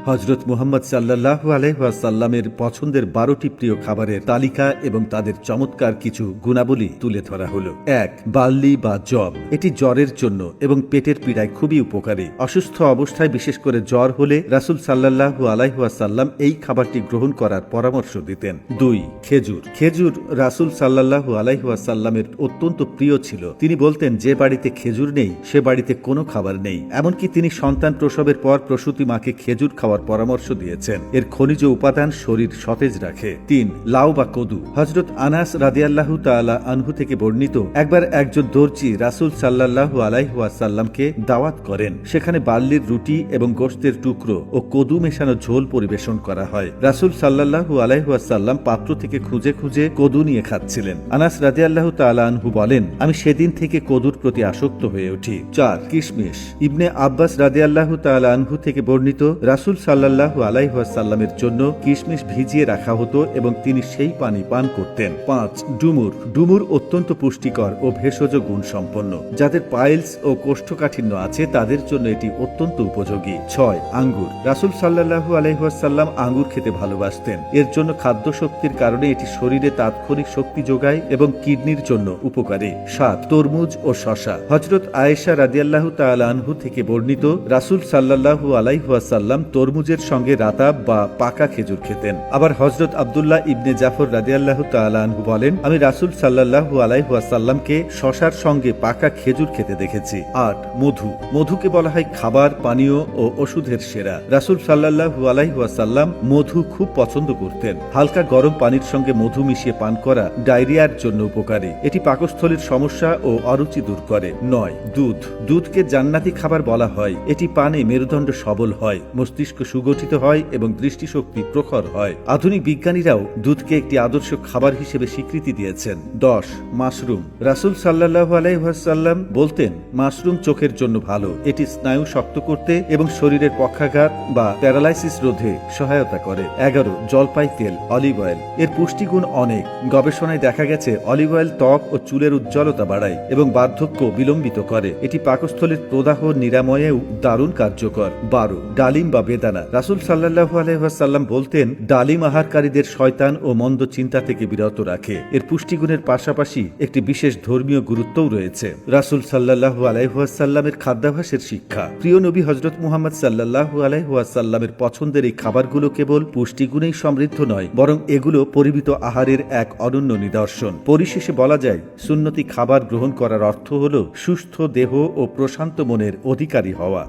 হযরত মুহাম্মদ সাল্লাল্লাহু আলাইহি ওয়াসাল্লামের পছন্দের 12টি প্রিয় খাবারের তালিকা এবং তাদের চমৎকার কিছু গুণাবলী তুলে ধরা হলো। 1. বার্লি বা যব। এটি জ্বরের জন্য এবং পেটের পীড়ায় খুবই উপকারী। অসুস্থ অবস্থায় বিশেষ করে জ্বর হলে রাসূল সাল্লাল্লাহু আলাইহি ওয়াসাল্লাম এই খাবারটি গ্রহণ করার পরামর্শ দিতেন। 2. খেজুর। খেজুর রাসূল সাল্লাল্লাহু আলাইহি ওয়াসাল্লামের অত্যন্ত প্রিয় ছিল। তিনি বলতেন, যে বাড়িতে খেজুর নেই সে বাড়িতে কোনো খাবার নেই। এমনকি তিনি সন্তান প্রসবের পর প্রসূতি মাকে খেজুর খাওয়ার পরামর্শ দিয়েছেন। এর খনিজ উপাদান শরীর সতেজ রাখে। 3. লাউ বা কদু। হযরত আনাস রাদিয়াল্লাহু তাআলা আনহু থেকে বর্ণিত, একবার একজন দর্জি রাসূল সাল্লাল্লাহু আলাইহি ওয়াসাল্লামকে দাওয়াত করেন। সেখানে বার্লির রুটি এবং গোশতের টুকরো ও কদু মেশানো ঝোল পরিবেশন করা হয়। রাসূল সাল্লাল্লাহু আলাইহি ওয়াসাল্লাম পাত্র থেকে খুঁজে খুঁজে কদু নিয়ে খাচ্ছিলেন। আনাস রাদিয়াল্লাহু তাআলা আনহু বলেন, আমি সেদিন থেকে কদুর প্রতি আসক্ত হয়ে উঠি। 4. কিশমিশ। ইবনে আব্বাস রাদিয়াল্লাহু তাআলা আনহু থেকে বর্ণিত, রাসূল সাল্লাল্লাহু আলাইহি ওয়াসাল্লামের জন্য কিশমিশ ভিজিয়ে রাখা হতো এবং তিনি সেই পানি পান করতেন। 5. ডুমুর। ডুমুর অত্যন্ত পুষ্টিকর ও ভেষজ গুণ সম্পন্ন। যাদের পাইলস ও কোষ্ঠকাঠিন্য আছে তাদের জন্য এটি অত্যন্ত উপযোগী। 6. আঙ্গুর। রাসূল সাল্লাল্লাহু আলাইহি ওয়াসাল্লাম আঙ্গুর খেতে ভালোবাসতেন। এর জন্য খাদ্য শক্তির কারণে এটি শরীরে তাৎক্ষণিক শক্তি যোগায় এবং কিডনির জন্য উপকারী। 7. তরমুজ ও শসা। হযরত আয়েশা রাদিয়াল্লাহু তাআলা আনহু থেকে বর্ণিত, রাসূল সাল্লাল্লাহু আলাইহি ওয়াসাল্লাম তরমুজের সঙ্গে রাতাব বা পাকা খেজুর খেতেন। আবার হযরত আব্দুল্লাহ ইবনে জাফর রাদিয়াল্লাহু তাআলা আনহু বলেন, আমি রাসূল সাল্লাল্লাহু আলাইহি ওয়াসাল্লামকে শসার সঙ্গে পাকা খেজুর খেতে দেখেছি। 8. মধু। মধুকে বলা হয় খাবার, পানীয় ও ওষুধের সেরা। রাসূল সাল্লাল্লাহু আলাইহি ওয়াসাল্লাম মধু খুব পছন্দ করতেন। হালকা গরম পানির সঙ্গে মধু মিশিয়ে পান করা ডায়রিয়ার জন্য উপকারী। এটি পাকস্থলীর সমস্যা ও অরুচি দূর করে। 9. দুধ। দুধকে জান্নাতি খাবার বলা হয়। এটি পানে মেরুদণ্ড সবল হয়, মস্তিষ্ক সুগঠিত হয় এবং দৃষ্টিশক্তি প্রখর হয়। আধুনিক বিজ্ঞানীরাও দুধকে একটি আদর্শ খাবার হিসেবে স্বীকৃতি দিয়েছেন। 10. মাশরুম। রাসূল সাল্লাল্লাহু আলাইহি ওয়াসাল্লাম বলতেন, মাশরুম চোখের জন্য ভালো। এটি স্নায়ু শক্ত করতে এবং শরীরের পক্ষাঘাত বা প্যারালাইসিস রোধে সহায়তা করে। 11. জলপাই তেল, অলিভ অয়েল। এর পুষ্টিগুণ অনেক। গবেষণায় দেখা গেছে অলিভ অয়েল ত্বক ও চুলের উজ্জ্বলতা বাড়ায় এবং বার্ধক্য বিলম্বিত করে। এটি পাকস্থলীর প্রদাহ নিরাময়েও দারুণ কার্যকর। 12. ডালিম বা বেদানা। রাসূল সাল্লাল্লাহু আলাইহি ওয়াসাল্লাম বলতেন, ডালিম আহারকারীদের শয়তান ও মন্দ চিন্তা থেকে বিরত রাখে। এর পুষ্টিগুণের পাশাপাশি একটি বিশেষ ধর্মীয় গুরুত্বও রয়েছে। রাসূল সাল্লাল্লাহু আলাইহি ওয়াসাল্লামের খাদ্যাভ্যাসের শিক্ষা। প্রিয় নবী হযরত মুহাম্মদ সাল্লাল্লাহু আলাইহি ওয়াসাল্লামের পছন্দের এই খাবারগুলো কেবল পুষ্টিগুণেই সমৃদ্ধ নয়, বরং এগুলো পরিমিত আহারের এক অনন্য নিদর্শন। পরিশেষে বলা যায়, সুন্নতি খাবার গ্রহণ করার অর্থ হল সুস্থ দেহ ও প্রশান্ত মনের অধিকারী হওয়া।